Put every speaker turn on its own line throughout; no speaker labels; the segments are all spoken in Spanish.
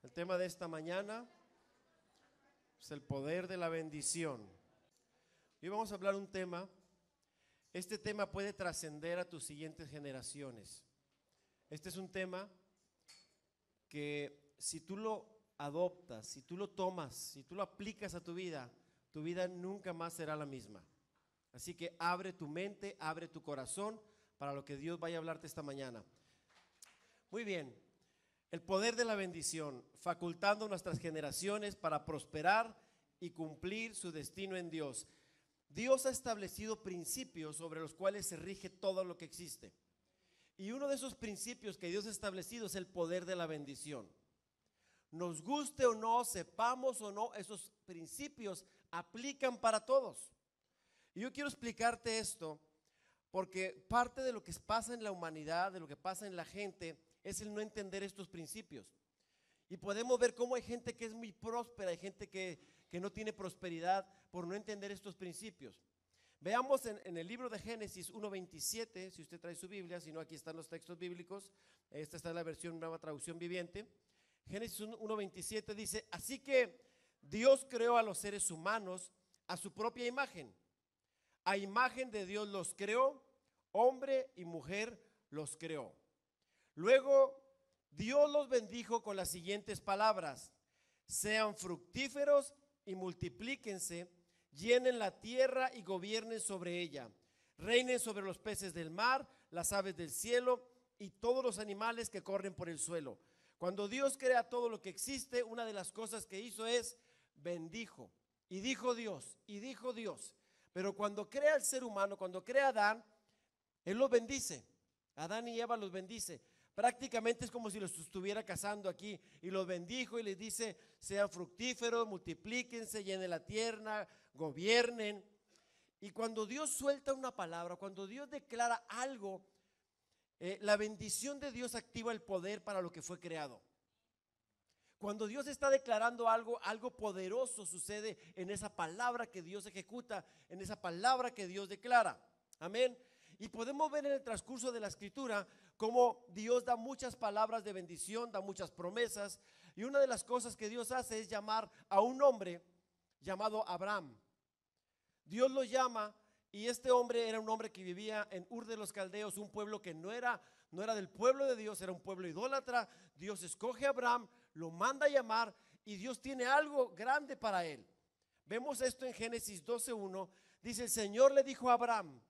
El tema de esta mañana es el poder de la bendición. Hoy vamos a hablar un tema. Este tema puede trascender a tus siguientes generaciones. Este es un tema que si tú lo adoptas, si tú lo tomas, si tú lo aplicas a tu vida nunca más será la misma. Así que abre tu mente, abre tu corazón para lo que Dios vaya a hablarte esta mañana. Muy bien. El poder de la bendición, facultando nuestras generaciones para prosperar y cumplir su destino en Dios. Dios ha establecido principios sobre los cuales se rige todo lo que existe. Y uno de esos principios que Dios ha establecido es el poder de la bendición. Nos guste o no, sepamos o no, esos principios aplican para todos. Y yo quiero explicarte esto porque parte de lo que pasa en la humanidad, de lo que pasa en la gente, es el no entender estos principios. Y podemos ver cómo hay gente que es muy próspera, hay gente que no tiene prosperidad por no entender estos principios. Veamos en el libro de Génesis 1:27, si usted trae su Biblia, si no aquí están los textos bíblicos, esta está en la versión Nueva Traducción Viviente. Génesis 1:27 dice, así que Dios creó a los seres humanos a su propia imagen. A imagen de Dios los creó, hombre y mujer los creó. Luego Dios los bendijo con las siguientes palabras: sean fructíferos y multiplíquense, llenen la tierra y gobiernen sobre ella, reinen sobre los peces del mar, las aves del cielo y todos los animales que corren por el suelo. Cuando Dios crea todo lo que existe, una de las cosas que hizo es bendijo. Y dijo Dios. Pero cuando crea al ser humano, cuando crea a Adán, Él los bendice. Adán y Eva los bendice. Prácticamente es como si los estuviera casando aquí y los bendijo y les dice, sean fructíferos, multiplíquense, llenen la tierra, gobiernen. Y cuando Dios suelta una palabra, cuando Dios declara algo, la bendición de Dios activa el poder para lo que fue creado. Cuando Dios está declarando algo, algo poderoso sucede en esa palabra que Dios ejecuta, en esa palabra que Dios declara. Amén. Y podemos ver en el transcurso de la escritura cómo Dios da muchas palabras de bendición, da muchas promesas. Y una de las cosas que Dios hace es llamar a un hombre llamado Abraham. Dios lo llama y este hombre era un hombre que vivía en Ur de los Caldeos, un pueblo que no era del pueblo de Dios, era un pueblo idólatra. Dios escoge a Abraham, lo manda a llamar y Dios tiene algo grande para él. Vemos esto en Génesis 12:1. Dice, el Señor le dijo a Abraham,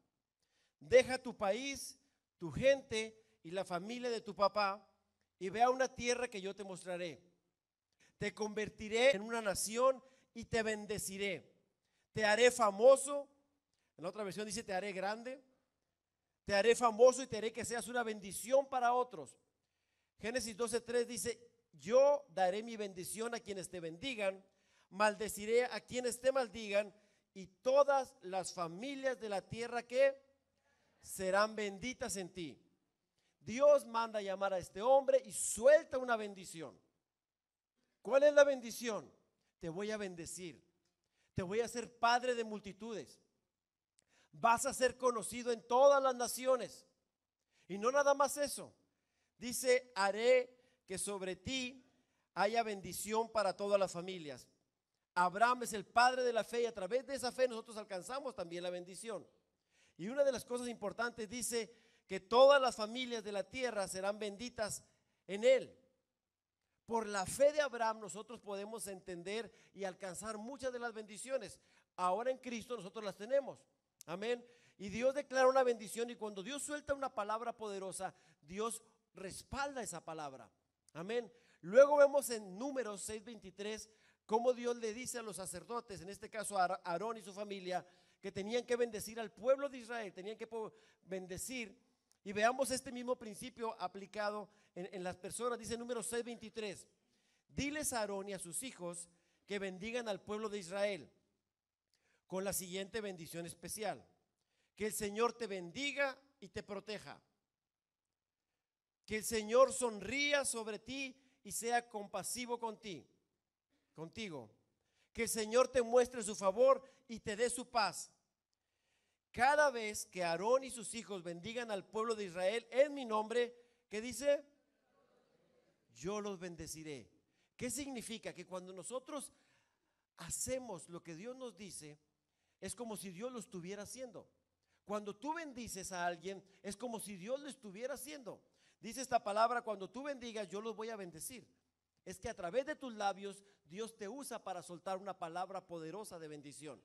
deja tu país, tu gente y la familia de tu papá y ve a una tierra que yo te mostraré. Te convertiré en una nación y te bendeciré. Te haré famoso. En la otra versión dice, te haré grande. Te haré famoso y te haré que seas una bendición para otros. Génesis 12:3 dice, yo daré mi bendición a quienes te bendigan, maldeciré a quienes te maldigan y todas las familias de la tierra que serán benditas en ti. Dios manda a llamar a este hombre y suelta una bendición. ¿Cuál es la bendición? Te voy a bendecir. Te voy a hacer padre de multitudes. Vas a ser conocido en todas las naciones. Y no nada más eso. Dice, haré que sobre ti haya bendición para todas las familias. Abraham es el padre de la fe y a través de esa fe nosotros alcanzamos también la bendición. Y una de las cosas importantes dice que todas las familias de la tierra serán benditas en él. Por la fe de Abraham nosotros podemos entender y alcanzar muchas de las bendiciones. Ahora en Cristo nosotros las tenemos. Amén. Y Dios declara una bendición y cuando Dios suelta una palabra poderosa, Dios respalda esa palabra. Amén. Luego vemos en Números 6:23 cómo Dios le dice a los sacerdotes, en este caso a Aarón y su familia, que tenían que bendecir al pueblo de Israel, tenían que bendecir. Y veamos este mismo principio aplicado en las personas. Dice Números 6:23, diles a Aarón y a sus hijos que bendigan al pueblo de Israel con la siguiente bendición especial: que el Señor te bendiga y te proteja, que el Señor sonría sobre ti y sea compasivo contigo, que el Señor te muestre su favor y te dé su paz. Cada vez que Aarón y sus hijos bendigan al pueblo de Israel en mi nombre, ¿qué dice? Yo los bendeciré. ¿Qué significa? Que cuando nosotros hacemos lo que Dios nos dice, es como si Dios lo estuviera haciendo. Cuando tú bendices a alguien, es como si Dios lo estuviera haciendo. Dice esta palabra: cuando tú bendigas, yo los voy a bendecir. Es que a través de tus labios, Dios te usa para soltar una palabra poderosa de bendición.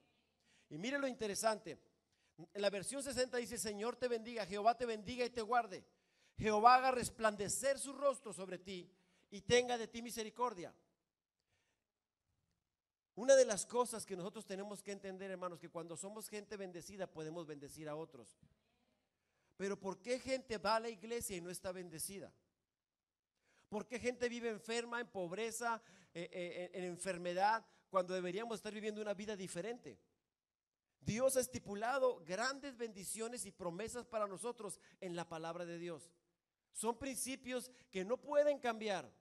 Y mire lo interesante. En la versión 60 dice: Señor te bendiga, Jehová te bendiga y te guarde. Jehová haga resplandecer su rostro sobre ti y tenga de ti misericordia. Una de las cosas que nosotros tenemos que entender, hermanos, que cuando somos gente bendecida podemos bendecir a otros. Pero ¿por qué gente va a la iglesia y no está bendecida? ¿Por qué gente vive enferma, en pobreza, en enfermedad, cuando deberíamos estar viviendo una vida diferente? Dios ha estipulado grandes bendiciones y promesas para nosotros en la palabra de Dios. Son principios que no pueden cambiar.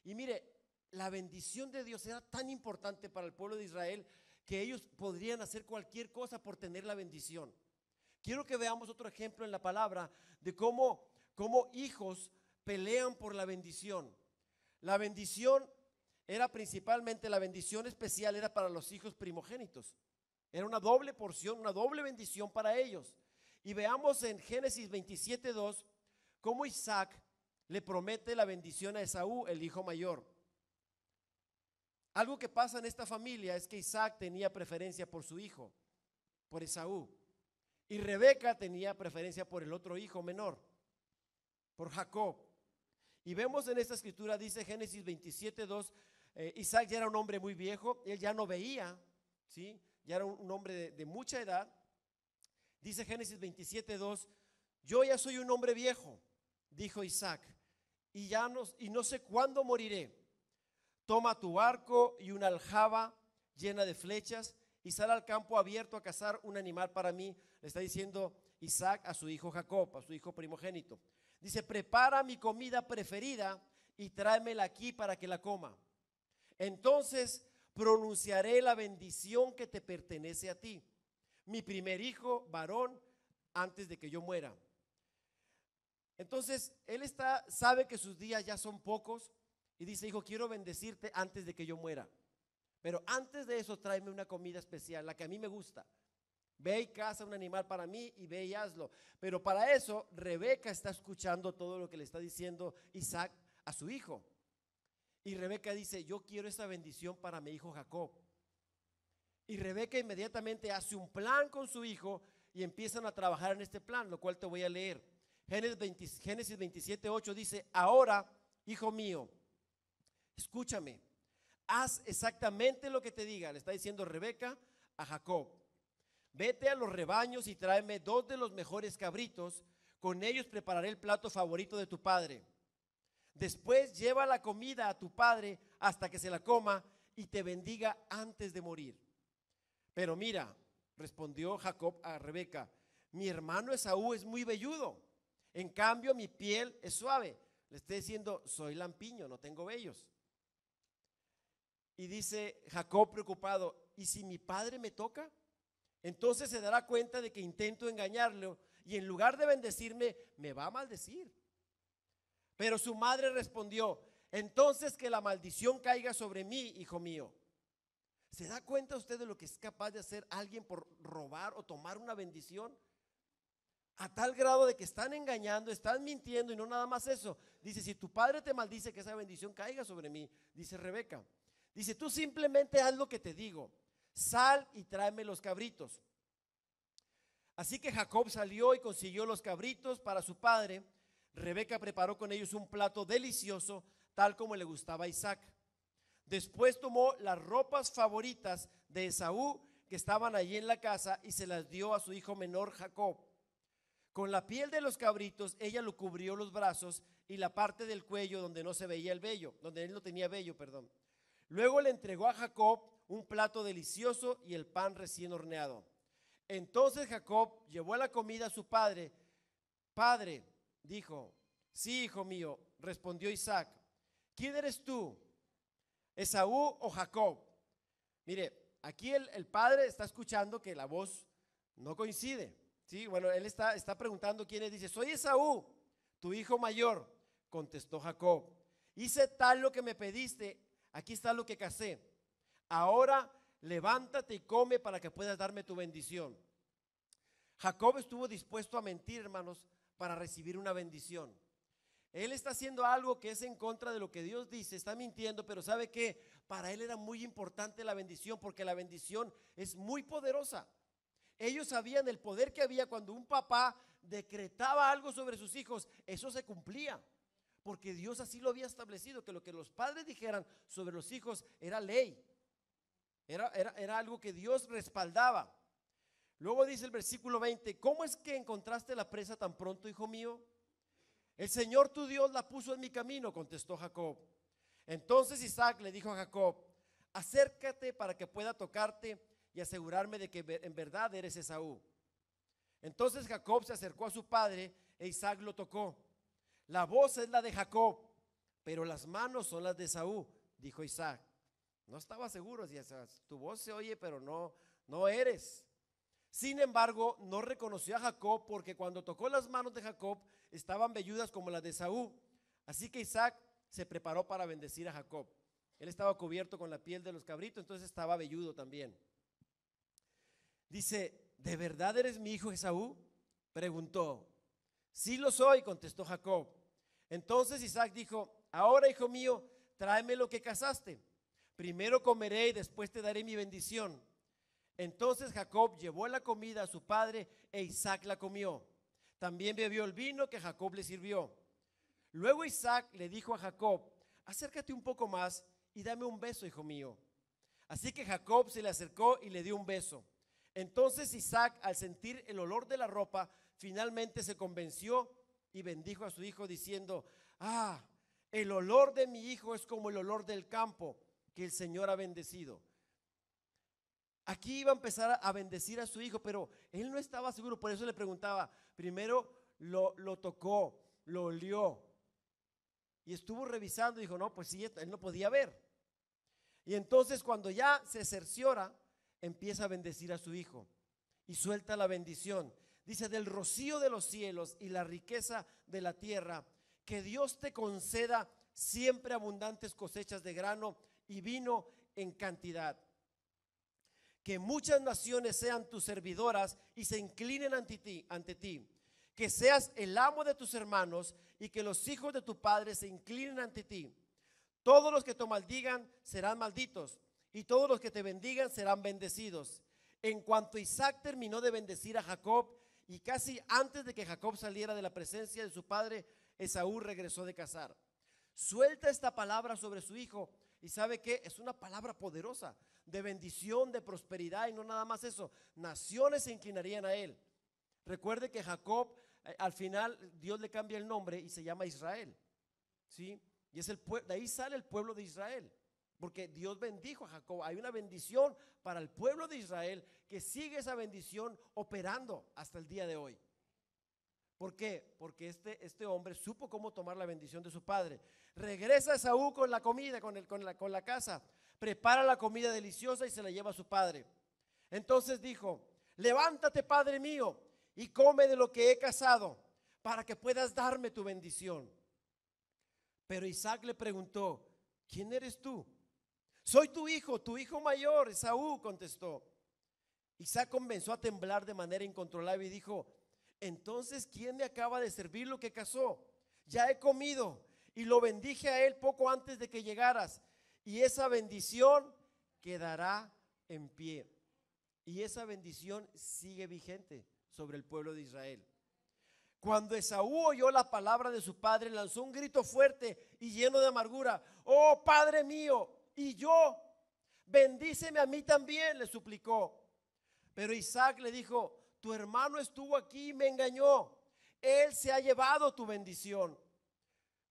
Y mire, la bendición de Dios era tan importante para el pueblo de Israel que ellos podrían hacer cualquier cosa por tener la bendición. Quiero que veamos otro ejemplo en la palabra de cómo hijos pelean por la bendición. La bendición era principalmente, la bendición especial era para los hijos primogénitos. Era una doble porción, una doble bendición para ellos. Y veamos en Génesis 27:2 cómo Isaac le promete la bendición a Esaú, el hijo mayor. Algo que pasa en esta familia es que Isaac tenía preferencia por su hijo, por Esaú. Y Rebeca tenía preferencia por el otro hijo menor, por Jacob. Y vemos en esta escritura, dice Génesis 27:2, Isaac ya era un hombre muy viejo, él ya no veía, ¿sí? Ya era un hombre de mucha edad. Dice Génesis 27:2, yo ya soy un hombre viejo, dijo Isaac, y no sé cuándo moriré. Toma tu arco y una aljaba llena de flechas y sal al campo abierto a cazar un animal para mí. Le está diciendo Isaac a su hijo Jacob, a su hijo primogénito. Dice: prepara mi comida preferida y tráemela aquí para que la coma. Entonces pronunciaré la bendición que te pertenece a ti, mi primer hijo varón, antes de que yo muera. Entonces él sabe que sus días ya son pocos y dice: hijo, quiero bendecirte antes de que yo muera, pero antes de eso tráeme una comida especial, la que a mí me gusta. Ve y caza un animal para mí y ve y hazlo. Pero para eso Rebeca está escuchando todo lo que le está diciendo Isaac a su hijo. Y Rebeca dice: yo quiero esa bendición para mi hijo Jacob. Y Rebeca inmediatamente hace un plan con su hijo y empiezan a trabajar en este plan, lo cual te voy a leer. Génesis 27:8 dice: ahora, hijo mío, escúchame, haz exactamente lo que te diga. Le está diciendo Rebeca a Jacob: vete a los rebaños y tráeme 2 de los mejores cabritos, con ellos prepararé el plato favorito de tu padre. Después lleva la comida a tu padre hasta que se la coma y te bendiga antes de morir. Pero mira, respondió Jacob a Rebeca, mi hermano Esaú es muy velludo, en cambio mi piel es suave. Le estoy diciendo: soy lampiño, no tengo vellos. Y dice Jacob preocupado: ¿y si mi padre me toca? Entonces se dará cuenta de que intento engañarlo y en lugar de bendecirme, me va a maldecir. Pero su madre respondió: entonces que la maldición caiga sobre mí, hijo mío. ¿Se da cuenta usted de lo que es capaz de hacer alguien por robar o tomar una bendición? A tal grado de que están engañando, están mintiendo, y no nada más eso. Dice: si tu padre te maldice, que esa bendición caiga sobre mí. Dice Rebeca, dice: tú simplemente haz lo que te digo, sal y tráeme los cabritos. Así que Jacob salió y consiguió los cabritos para su padre. Rebeca preparó con ellos un plato delicioso, tal como le gustaba a Isaac. Después tomó las ropas favoritas de Esaú que estaban allí en la casa y se las dio a su hijo menor Jacob. Con la piel de los cabritos ella lo cubrió los brazos y la parte del cuello donde no se veía el vello, donde él no tenía vello, perdón. Luego le entregó a Jacob un plato delicioso y el pan recién horneado. Entonces Jacob llevó la comida a su padre. Padre, dijo. Sí, hijo mío, respondió Isaac. ¿Quién eres tú, Esaú o Jacob? Mire, aquí el padre está escuchando que la voz no coincide. Sí, bueno, él está preguntando quién es. Dice: soy Esaú, tu hijo mayor. Contestó Jacob: hice tal lo que me pediste. aquí está lo que casé. Ahora levántate y come para que puedas darme tu bendición. Jacob estuvo dispuesto a mentir, hermanos, para recibir una bendición. Él está haciendo algo que es en contra de lo que Dios dice, está mintiendo, pero ¿sabe qué? Para él era muy importante la bendición, porque la bendición es muy poderosa. Ellos sabían el poder que había cuando un papá decretaba algo sobre sus hijos, eso se cumplía, porque Dios así lo había establecido, que lo que los padres dijeran sobre los hijos era ley, era algo que Dios respaldaba. Luego dice el versículo 20, ¿cómo es que encontraste la presa tan pronto, hijo mío? El Señor tu Dios la puso en mi camino, contestó Jacob. Entonces Isaac le dijo a Jacob, acércate para que pueda tocarte y asegurarme de que en verdad eres Esaú. Entonces Jacob se acercó a su padre e Isaac lo tocó. La voz es la de Jacob, pero las manos son las de Esaú, dijo Isaac. No estaba seguro, si tu voz se oye, pero no eres. Sin embargo, no reconoció a Jacob, porque cuando tocó las manos de Jacob estaban velludas como las de Esaú. Así que Isaac se preparó para bendecir a Jacob. Él estaba cubierto con la piel de los cabritos, entonces estaba velludo también. Dice, ¿de verdad eres mi hijo Esaú? Preguntó. Sí lo soy, contestó Jacob. Entonces Isaac dijo, ahora, hijo mío, tráeme lo que cazaste. Primero comeré y después te daré mi bendición. Entonces Jacob llevó la comida a su padre e Isaac la comió. También bebió el vino que Jacob le sirvió. Luego Isaac le dijo a Jacob, acércate un poco más y dame un beso, hijo mío. Así que Jacob se le acercó y le dio un beso. Entonces Isaac, al sentir el olor de la ropa, finalmente se convenció y bendijo a su hijo diciendo, el olor de mi hijo es como el olor del campo que el Señor ha bendecido. Aquí iba a empezar a bendecir a su hijo, pero él no estaba seguro, por eso le preguntaba. Primero lo tocó, lo olió y estuvo revisando y dijo, no, pues sí, él no podía ver. Y entonces cuando ya se cerciora, empieza a bendecir a su hijo y suelta la bendición. Dice, del rocío de los cielos y la riqueza de la tierra, que Dios te conceda siempre abundantes cosechas de grano y vino en cantidad. Que muchas naciones sean tus servidoras y se inclinen ante ti. Que seas el amo de tus hermanos y que los hijos de tu padre se inclinen ante ti. Todos los que te maldigan serán malditos y todos los que te bendigan serán bendecidos. En cuanto Isaac terminó de bendecir a Jacob y casi antes de que Jacob saliera de la presencia de su padre, Esaú regresó de cazar. Suelta esta palabra sobre su hijo y ¿sabe qué? Es una palabra poderosa, de bendición, de prosperidad, y no nada más eso, naciones se inclinarían a él. Recuerde que Jacob, al final Dios le cambia el nombre y se llama Israel, ¿sí? Y es de ahí sale el pueblo de Israel, porque Dios bendijo a Jacob. Hay una bendición para el pueblo de Israel que sigue esa bendición operando hasta el día de hoy. ¿Por qué? Porque este hombre supo cómo tomar la bendición de su padre. Regresa Esaú con la comida, con la casa, prepara la comida deliciosa y se la lleva a su padre. Entonces dijo, levántate, padre mío, y come de lo que he cazado, para que puedas darme tu bendición. Pero Isaac le preguntó, ¿quién eres tú? Soy tu hijo mayor, Esaú, contestó. Isaac comenzó a temblar de manera incontrolable y dijo, entonces, ¿quién me acaba de servir lo que cazó? Ya he comido y lo bendije a él poco antes de que llegaras, y esa bendición quedará en pie. Y esa bendición sigue vigente sobre el pueblo de Israel. Cuando Esaú oyó la palabra de su padre, lanzó un grito fuerte y lleno de amargura. Oh, padre mío, y yo, bendíceme a mí también, le suplicó. Pero Isaac le dijo, tu hermano estuvo aquí y me engañó. Él se ha llevado tu bendición.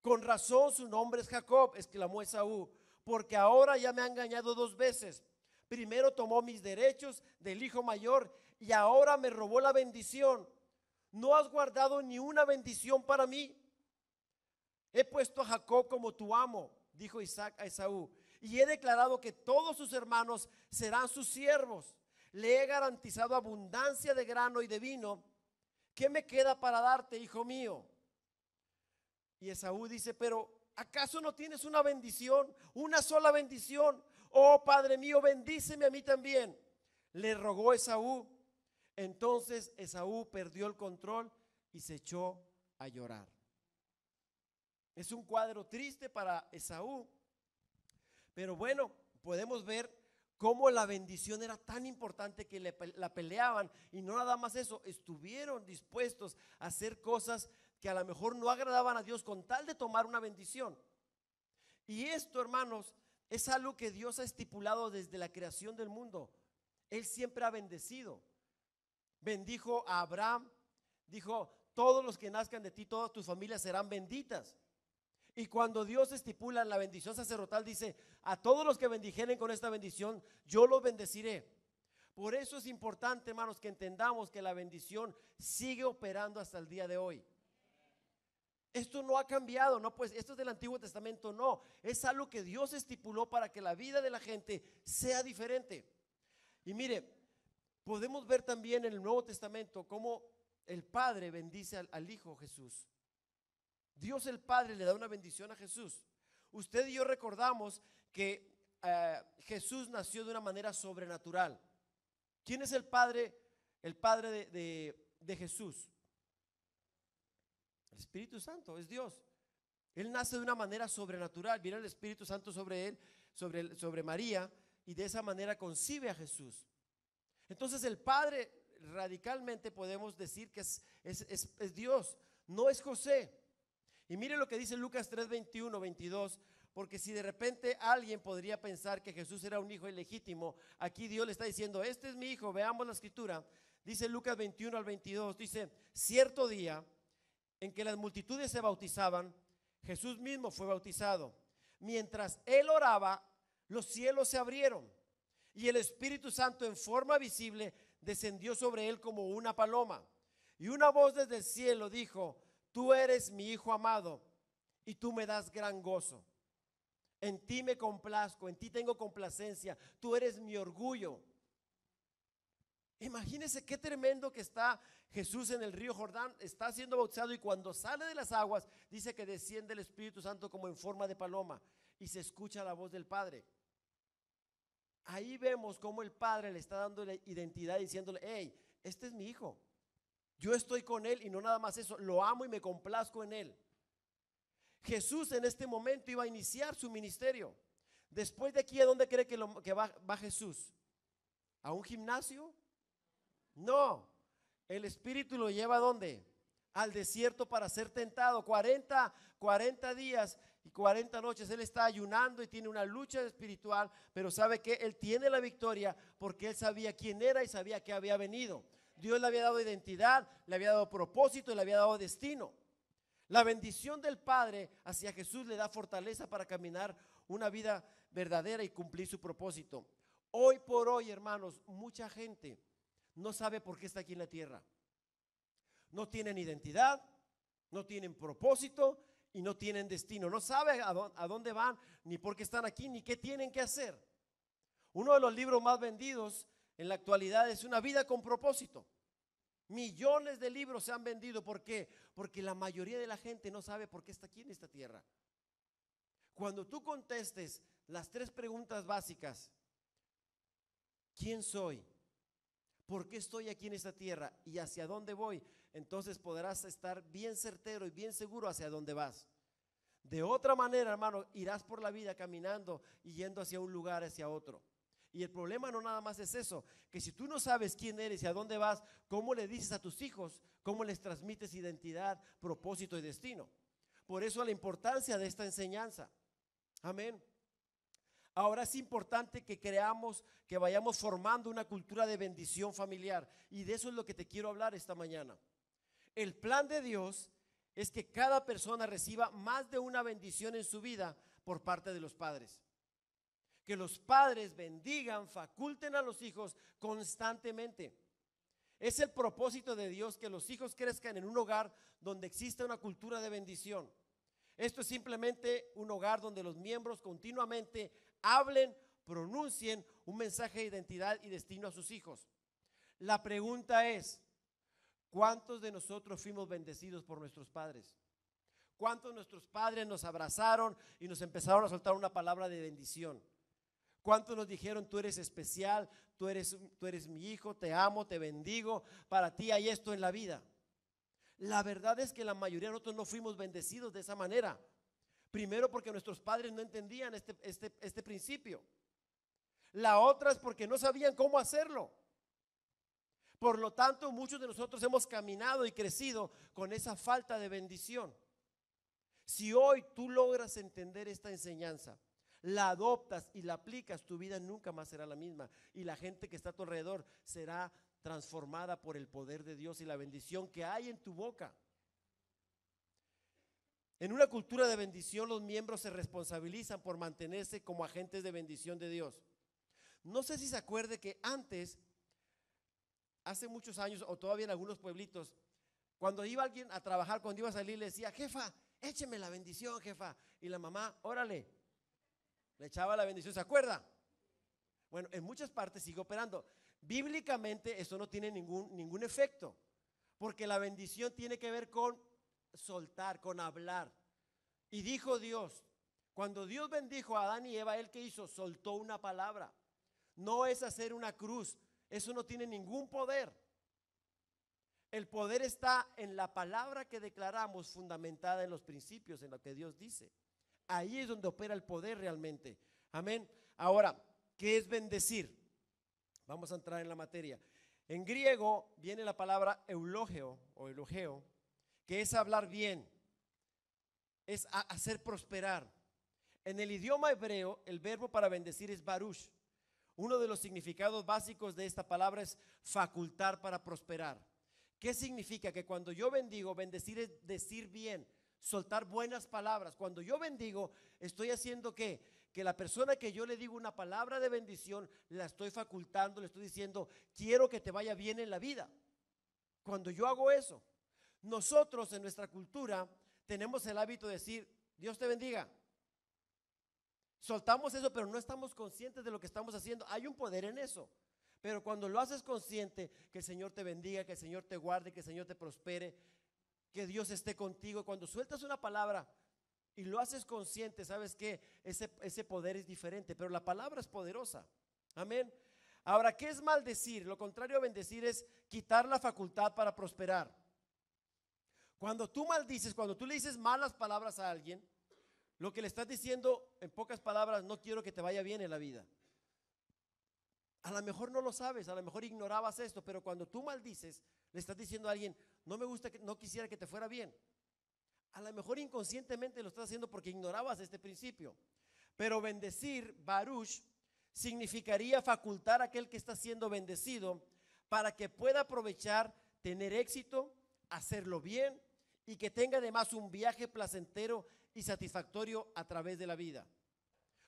Con razón su nombre es Jacob, exclamó Esaú, porque ahora ya me ha engañado 2 veces. Primero tomó mis derechos del hijo mayor y ahora me robó la bendición. ¿No has guardado ni una bendición para mí? He puesto a Jacob como tu amo, dijo Isaac a Esaú, y he declarado que todos sus hermanos serán sus siervos. Le he garantizado abundancia de grano y de vino. ¿Qué me queda para darte, hijo mío? Y Esaú dice, pero ¿Acaso no tienes una bendición? Una sola bendición. Oh Padre mío, bendíceme a mí también. Le rogó Esaú. Entonces Esaú perdió el control y se echó a llorar. Es un cuadro triste para Esaú. Pero bueno, podemos ver cómo la bendición era tan importante que la peleaban, y no nada más eso, estuvieron dispuestos a hacer cosas que a lo mejor no agradaban a Dios con tal de tomar una bendición. Y esto, hermanos, es algo que Dios ha estipulado desde la creación del mundo. Él siempre ha bendecido. Bendijo a Abraham, dijo: todos los que nazcan de ti, todas tus familias serán benditas. Y cuando Dios estipula la bendición sacerdotal, dice: a todos los que bendijeren con esta bendición, yo los bendeciré. Por eso es importante, hermanos, que entendamos que la bendición sigue operando hasta el día de hoy. Esto no ha cambiado, no, pues esto es del Antiguo Testamento, no. Es algo que Dios estipuló para que la vida de la gente sea diferente. Y mire, podemos ver también en el Nuevo Testamento cómo el Padre bendice al Hijo Jesús. Dios el Padre le da una bendición a Jesús. Usted y yo recordamos que Jesús nació de una manera sobrenatural. ¿Quién es el Padre? El Padre de Jesús. El Espíritu Santo, es Dios. Él nace de una manera sobrenatural. Viene el Espíritu Santo sobre él, sobre María, y de esa manera concibe a Jesús. Entonces el Padre, radicalmente podemos decir que es Dios, no es José. Y mire lo que dice Lucas 3, 21, 22, porque si de repente alguien podría pensar que Jesús era un hijo ilegítimo, aquí Dios le está diciendo: este es mi hijo. Veamos la escritura. Dice Lucas 21 al 22, dice: cierto día en que las multitudes se bautizaban, Jesús mismo fue bautizado. Mientras él oraba, los cielos se abrieron y el Espíritu Santo en forma visible descendió sobre él como una paloma. Y una voz desde el cielo dijo: tú eres mi hijo amado y tú me das gran gozo. En ti me complazco, en ti tengo complacencia, tú eres mi orgullo. Imagínense qué tremendo que está Jesús en el río Jordán, está siendo bautizado, y cuando sale de las aguas dice que desciende el Espíritu Santo como en forma de paloma y se escucha la voz del Padre. Ahí vemos cómo el Padre le está dando la identidad, diciéndole: hey, este es mi hijo, yo estoy con él, y no nada más eso, lo amo y me complazco en él. Jesús en este momento iba a iniciar su ministerio. Después de aquí, ¿a dónde cree que va Jesús? ¿A un gimnasio? No, el Espíritu lo lleva ¿a dónde? Al desierto para ser tentado. 40 días y 40 noches él está ayunando y tiene una lucha espiritual, pero sabe que él tiene la victoria porque él sabía quién era y sabía que había venido. Dios le había dado identidad, le había dado propósito y le había dado destino. La bendición del Padre hacia Jesús le da fortaleza para caminar una vida verdadera y cumplir su propósito. Hoy por hoy, hermanos, mucha gente no sabe por qué está aquí en la tierra. No tienen identidad, no tienen propósito y no tienen destino. No saben a dónde van, ni por qué están aquí, ni qué tienen que hacer. Uno de los libros más vendidos en la actualidad es Una vida con propósito. Millones de libros se han vendido. ¿Por qué? Porque la mayoría de la gente no sabe por qué está aquí en esta tierra. Cuando tú contestes las 3 preguntas básicas: ¿quién soy? ¿Por qué estoy aquí en esta tierra? ¿Y hacia dónde voy? Entonces podrás estar bien certero y bien seguro hacia dónde vas. De otra manera, hermano, irás por la vida caminando y yendo hacia un lugar, hacia otro. Y el problema no nada más es eso, que si tú no sabes quién eres y a dónde vas, ¿cómo le dices a tus hijos? ¿Cómo les transmites identidad, propósito y destino? Por eso la importancia de esta enseñanza. Amén. Ahora es importante que creamos, que vayamos formando una cultura de bendición familiar, y de eso es lo que te quiero hablar esta mañana. El plan de Dios es que cada persona reciba más de una bendición en su vida por parte de los padres. Que los padres bendigan, faculten a los hijos constantemente. Es el propósito de Dios que los hijos crezcan en un hogar donde exista una cultura de bendición. Esto es simplemente un hogar donde los miembros continuamente hablen, pronuncien un mensaje de identidad y destino a sus hijos. La pregunta es: ¿cuántos de nosotros fuimos bendecidos por nuestros padres? ¿Cuántos de nuestros padres nos abrazaron y nos empezaron a soltar una palabra de bendición? ¿Cuántos nos dijeron, tú eres especial, tú eres mi hijo, te amo, te bendigo, para ti hay esto en la vida? La verdad es que la mayoría de nosotros no fuimos bendecidos de esa manera. Primero porque nuestros padres no entendían este principio. La otra es porque no sabían cómo hacerlo. Por lo tanto, muchos de nosotros hemos caminado y crecido con esa falta de bendición. Si hoy tú logras entender esta enseñanza, la adoptas y la aplicas, tu vida nunca más será la misma. Y la gente que está a tu alrededor será transformada por el poder de Dios y la bendición que hay en tu boca. En una cultura de bendición, los miembros se responsabilizan por mantenerse como agentes de bendición de Dios. No sé si se acuerde que antes, hace muchos años, o todavía en algunos pueblitos, cuando iba alguien a trabajar, cuando iba a salir, le decía, jefa, écheme la bendición, jefa. Y la mamá, órale, le echaba la bendición, ¿se acuerda? Bueno, en muchas partes sigue operando. Bíblicamente esto no tiene ningún efecto, porque la bendición tiene que ver con soltar, con hablar. Y dijo Dios, cuando Dios bendijo a Adán y Eva, ¿él qué hizo? Soltó una palabra. No es hacer una cruz, eso no tiene ningún poder. El poder está en la palabra que declaramos, fundamentada en los principios, en lo que Dios dice. Ahí es donde opera el poder realmente. Amén. Ahora, ¿qué es bendecir? Vamos a entrar en la materia. En griego viene la palabra eulogio o elogeo, que es hablar bien, es hacer prosperar. En el idioma hebreo, el verbo para bendecir es baruch. Uno de los significados básicos de esta palabra es facultar para prosperar. ¿Qué significa? Que cuando yo bendigo, bendecir es decir bien, soltar buenas palabras. Cuando yo bendigo, estoy haciendo que la persona que yo le digo una palabra de bendición, la estoy facultando, le estoy diciendo, quiero que te vaya bien en la vida. Cuando yo hago eso, nosotros en nuestra cultura tenemos el hábito de decir, Dios te bendiga. Soltamos eso, pero no estamos conscientes de lo que estamos haciendo. Hay un poder en eso. Pero cuando lo haces consciente, que el Señor te bendiga, que el Señor te guarde, que el Señor te prospere, que Dios esté contigo. Cuando sueltas una palabra y lo haces consciente, sabes que ese poder es diferente, pero la palabra es poderosa. Amén. Ahora, ¿qué es maldecir? Lo contrario a bendecir es quitar la facultad para prosperar. Cuando tú maldices, cuando tú le dices malas palabras a alguien, lo que le estás diciendo, en pocas palabras, no quiero que te vaya bien en la vida. A lo mejor no lo sabes, a lo mejor ignorabas esto, pero cuando tú maldices, le estás diciendo a alguien, no me gusta, no quisiera que te fuera bien. A lo mejor inconscientemente lo estás haciendo porque ignorabas este principio. Pero bendecir, baruch, significaría facultar a aquel que está siendo bendecido para que pueda aprovechar, tener éxito, hacerlo bien y que tenga además un viaje placentero y satisfactorio a través de la vida.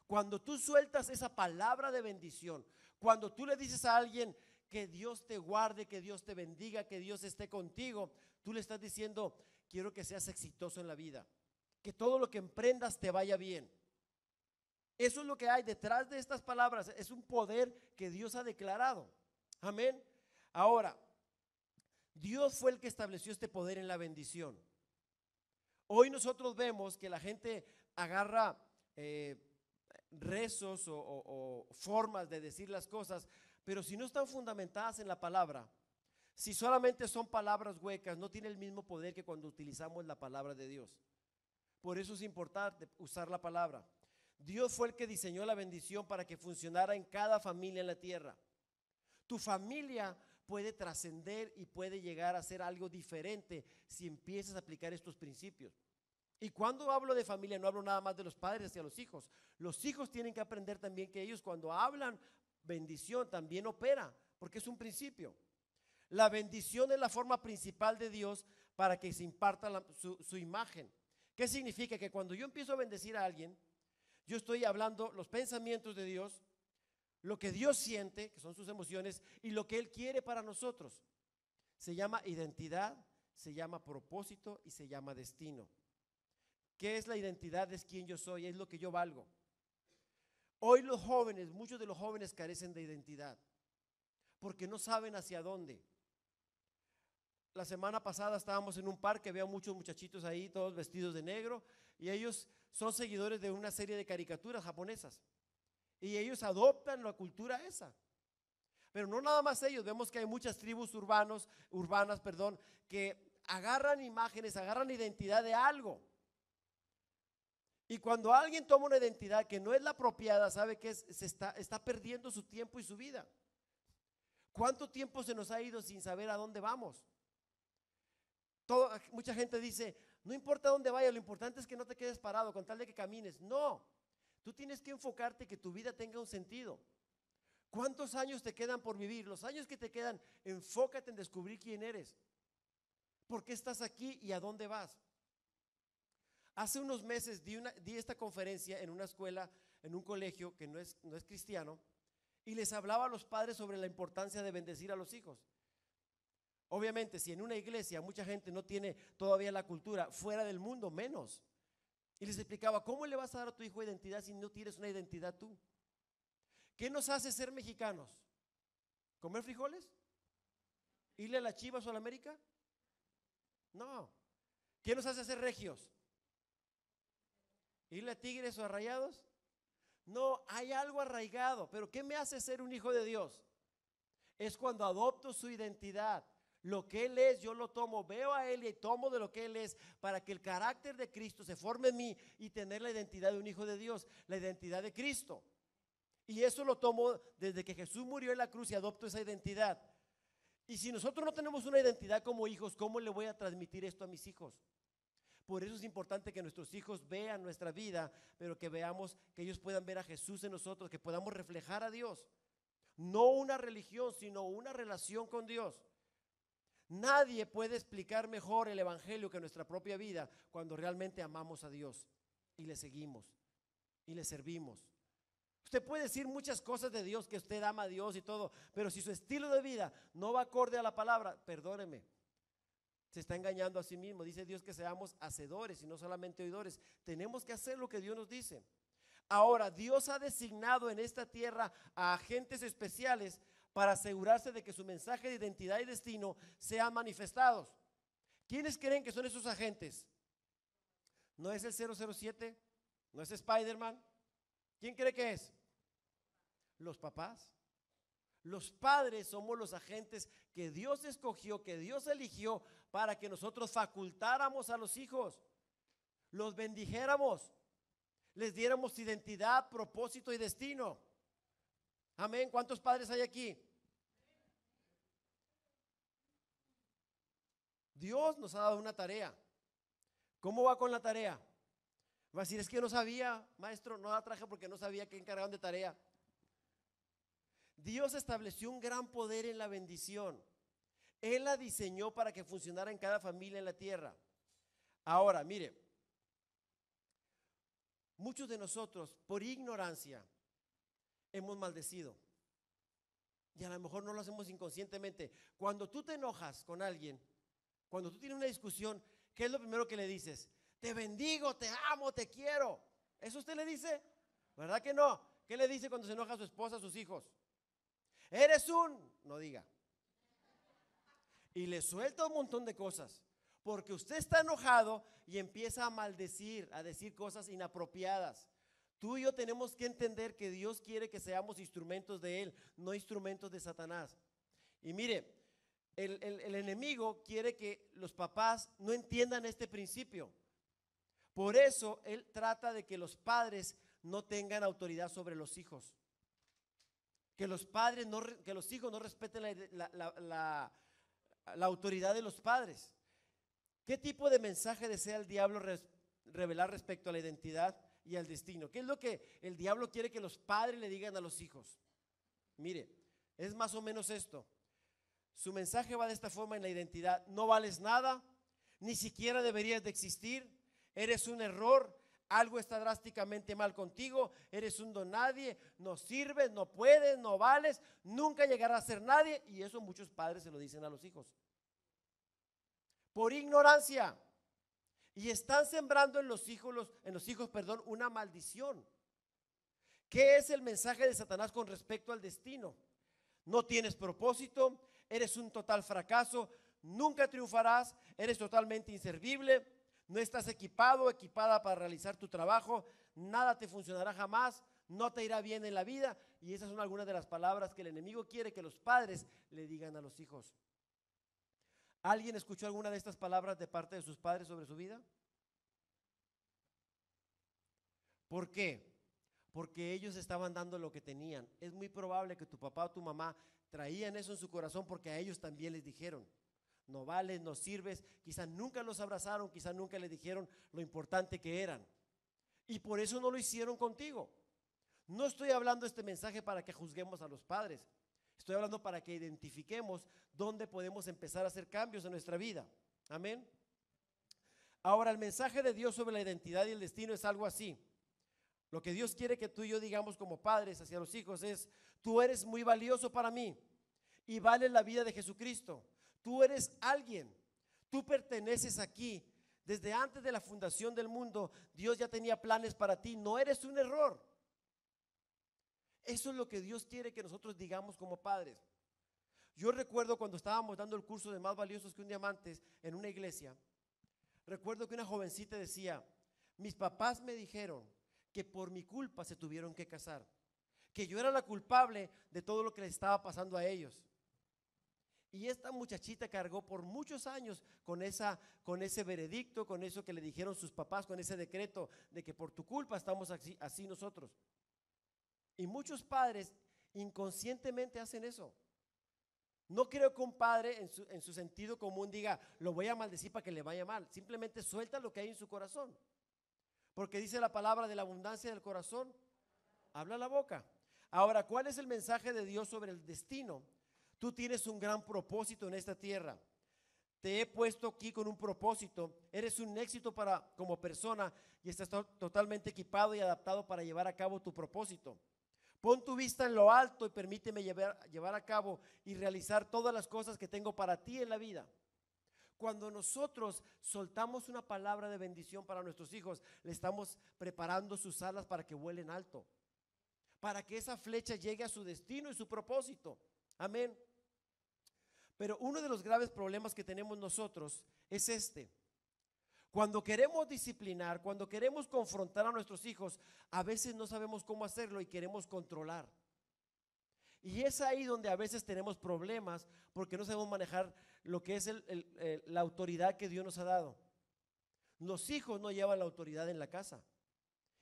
Cuando tú sueltas esa palabra de bendición, cuando tú le dices a alguien que Dios te guarde, que Dios te bendiga, que Dios esté contigo, tú le estás diciendo, quiero que seas exitoso en la vida, que todo lo que emprendas te vaya bien. Eso es lo que hay detrás de estas palabras, es un poder que Dios ha declarado. Amén. Ahora, Dios fue el que estableció este poder en la bendición. Hoy nosotros vemos que la gente agarra rezos o formas de decir las cosas, pero si no están fundamentadas en la palabra, si solamente son palabras huecas, no tiene el mismo poder que cuando utilizamos la palabra de Dios. Por eso es importante usar la palabra. Dios fue el que diseñó la bendición para que funcionara en cada familia en la tierra. Tu familia puede trascender y puede llegar a ser algo diferente si empiezas a aplicar estos principios. Y cuando hablo de familia, no hablo nada más de los padres hacia los hijos. Los hijos tienen que aprender también que ellos cuando hablan bendición también opera, porque es un principio. La bendición es la forma principal de Dios para que se imparta su imagen. ¿Qué significa? Que cuando yo empiezo a bendecir a alguien, yo estoy hablando los pensamientos de Dios, lo que Dios siente, que son sus emociones, y lo que Él quiere para nosotros. Se llama identidad, se llama propósito y se llama destino. ¿Qué es la identidad? Es quién yo soy, es lo que yo valgo. Hoy los jóvenes, muchos de los jóvenes carecen de identidad, porque no saben hacia dónde. La semana pasada estábamos en un parque, había muchos muchachitos ahí, todos vestidos de negro, y ellos son seguidores de una serie de caricaturas japonesas. Y ellos adoptan la cultura esa. Pero no nada más ellos, vemos que hay muchas tribus urbanas, que agarran imágenes, agarran identidad de algo. Y cuando alguien toma una identidad que no es la apropiada, sabe que está perdiendo su tiempo y su vida. ¿Cuánto tiempo se nos ha ido sin saber a dónde vamos? Mucha gente dice, no importa dónde vayas, lo importante es que no te quedes parado con tal de que camines. No, tú tienes que enfocarte que tu vida tenga un sentido. ¿Cuántos años te quedan por vivir? Los años que te quedan, enfócate en descubrir quién eres. ¿Por qué estás aquí y a dónde vas? Hace unos meses di esta conferencia en una escuela, en un colegio que no es cristiano, y les hablaba a los padres sobre la importancia de bendecir a los hijos. Obviamente, si en una iglesia mucha gente no tiene todavía la cultura, fuera del mundo menos. Y les explicaba, ¿cómo le vas a dar a tu hijo identidad si no tienes una identidad tú? ¿Qué nos hace ser mexicanos? ¿Comer frijoles? ¿Irle a las Chivas o a la América? No. ¿Qué nos hace ser regios? ¿Irle a Tigres o a Rayados? No, hay algo arraigado. Pero ¿qué me hace ser un hijo de Dios? Es cuando adopto su identidad. Lo que Él es, yo lo tomo, veo a Él y tomo de lo que Él es para que el carácter de Cristo se forme en mí y tener la identidad de un hijo de Dios, la identidad de Cristo. Y eso lo tomo desde que Jesús murió en la cruz y adopto esa identidad. Y si nosotros no tenemos una identidad como hijos, ¿cómo le voy a transmitir esto a mis hijos? Por eso es importante que nuestros hijos vean nuestra vida, pero que veamos, que ellos puedan ver a Jesús en nosotros, que podamos reflejar a Dios. No una religión, sino una relación con Dios. Nadie puede explicar mejor el evangelio que nuestra propia vida cuando realmente amamos a Dios y le seguimos y le servimos. Usted puede decir muchas cosas de Dios, que usted ama a Dios y todo, pero si su estilo de vida no va acorde a la palabra, perdóneme, se está engañando a sí mismo. Dice Dios que seamos hacedores y no solamente oidores. Tenemos que hacer lo que Dios nos dice. Ahora, Dios ha designado en esta tierra a agentes especiales para asegurarse de que su mensaje de identidad y destino sean manifestados. ¿Quiénes creen que son esos agentes? ¿No es el 007? ¿No es Spider-Man? ¿Quién cree que es? Los papás. Los padres somos los agentes que Dios escogió, que Dios eligió para que nosotros facultáramos a los hijos, los bendijéramos, les diéramos identidad, propósito y destino. Amén. ¿Cuántos padres hay aquí? Dios nos ha dado una tarea. ¿Cómo va con la tarea? Va a decir, es que yo no sabía, maestro, no la traje porque no sabía que encargaban de tarea. Dios estableció un gran poder en la bendición. Él la diseñó para que funcionara en cada familia en la tierra. Ahora, mire, muchos de nosotros por ignorancia hemos maldecido. Y a lo mejor no lo hacemos inconscientemente. Cuando tú te enojas con alguien, cuando tú tienes una discusión, ¿qué es lo primero que le dices? Te bendigo, te amo, te quiero. ¿Eso usted le dice? ¿Verdad que no? ¿Qué le dice cuando se enoja a su esposa, a sus hijos? Eres no diga. Y le suelta un montón de cosas, porque usted está enojado y empieza a maldecir, a decir cosas inapropiadas. Tú y yo tenemos que entender que Dios quiere que seamos instrumentos de Él, no instrumentos de Satanás. Y mire, el enemigo quiere que los papás no entiendan este principio. Por eso él trata de que los padres no tengan autoridad sobre los hijos. Que los hijos no respeten la autoridad de los padres. ¿Qué tipo de mensaje desea el diablo revelar respecto a la identidad y al destino? ¿Qué es lo que el diablo quiere que los padres le digan a los hijos? Mire, es más o menos esto. Su mensaje va de esta forma en la identidad: no vales nada, ni siquiera deberías de existir, eres un error, algo está drásticamente mal contigo, eres un don nadie, no sirves, no puedes, no vales, nunca llegarás a ser nadie. Y eso muchos padres se lo dicen a los hijos por ignorancia, y están sembrando en los hijos, una maldición. ¿Qué es el mensaje de Satanás con respecto al destino? No tienes propósito, eres un total fracaso, nunca triunfarás, eres totalmente inservible, no estás equipado, equipada para realizar tu trabajo, nada te funcionará jamás, no te irá bien en la vida. Y esas son algunas de las palabras que el enemigo quiere que los padres le digan a los hijos. ¿Alguien escuchó alguna de estas palabras de parte de sus padres sobre su vida? ¿Por qué? Porque ellos estaban dando lo que tenían. Es muy probable que tu papá o tu mamá traían eso en su corazón porque a ellos también les dijeron: no vales, no sirves. Quizá nunca los abrazaron, quizá nunca les dijeron lo importante que eran. Y por eso no lo hicieron contigo. No estoy hablando este mensaje para que juzguemos a los padres. Estoy hablando para que identifiquemos dónde podemos empezar a hacer cambios en nuestra vida. Amén. Ahora, el mensaje de Dios sobre la identidad y el destino es algo así. Lo que Dios quiere que tú y yo digamos como padres hacia los hijos es: tú eres muy valioso para mí y vales la vida de Jesucristo. Tú eres alguien, tú perteneces aquí. Desde antes de la fundación del mundo, Dios ya tenía planes para ti. No eres un error. Eso es lo que Dios quiere que nosotros digamos como padres. Yo recuerdo cuando estábamos dando el curso de Más Valiosos que un Diamante en una iglesia, recuerdo que una jovencita decía: mis papás me dijeron que por mi culpa se tuvieron que casar, que yo era la culpable de todo lo que les estaba pasando a ellos. Y esta muchachita cargó por muchos años con ese veredicto, con eso que le dijeron sus papás, con ese decreto de que por tu culpa estamos así nosotros. Y muchos padres inconscientemente hacen eso. No creo que un padre en su sentido común diga: lo voy a maldecir para que le vaya mal. Simplemente suelta lo que hay en su corazón. Porque dice la palabra: de la abundancia del corazón habla la boca. Ahora, ¿cuál es el mensaje de Dios sobre el destino? Tú tienes un gran propósito en esta tierra. Te he puesto aquí con un propósito. Eres un éxito como persona y estás totalmente equipado y adaptado para llevar a cabo tu propósito. Pon tu vista en lo alto y permíteme llevar a cabo y realizar todas las cosas que tengo para ti en la vida. Cuando nosotros soltamos una palabra de bendición para nuestros hijos, le estamos preparando sus alas para que vuelen alto, para que esa flecha llegue a su destino y su propósito. Amén. Pero uno de los graves problemas que tenemos nosotros es este: cuando queremos disciplinar, cuando queremos confrontar a nuestros hijos, a veces no sabemos cómo hacerlo y queremos controlar. Y es ahí donde a veces tenemos problemas porque no sabemos manejar lo que es la autoridad que Dios nos ha dado. Los hijos no llevan la autoridad en la casa.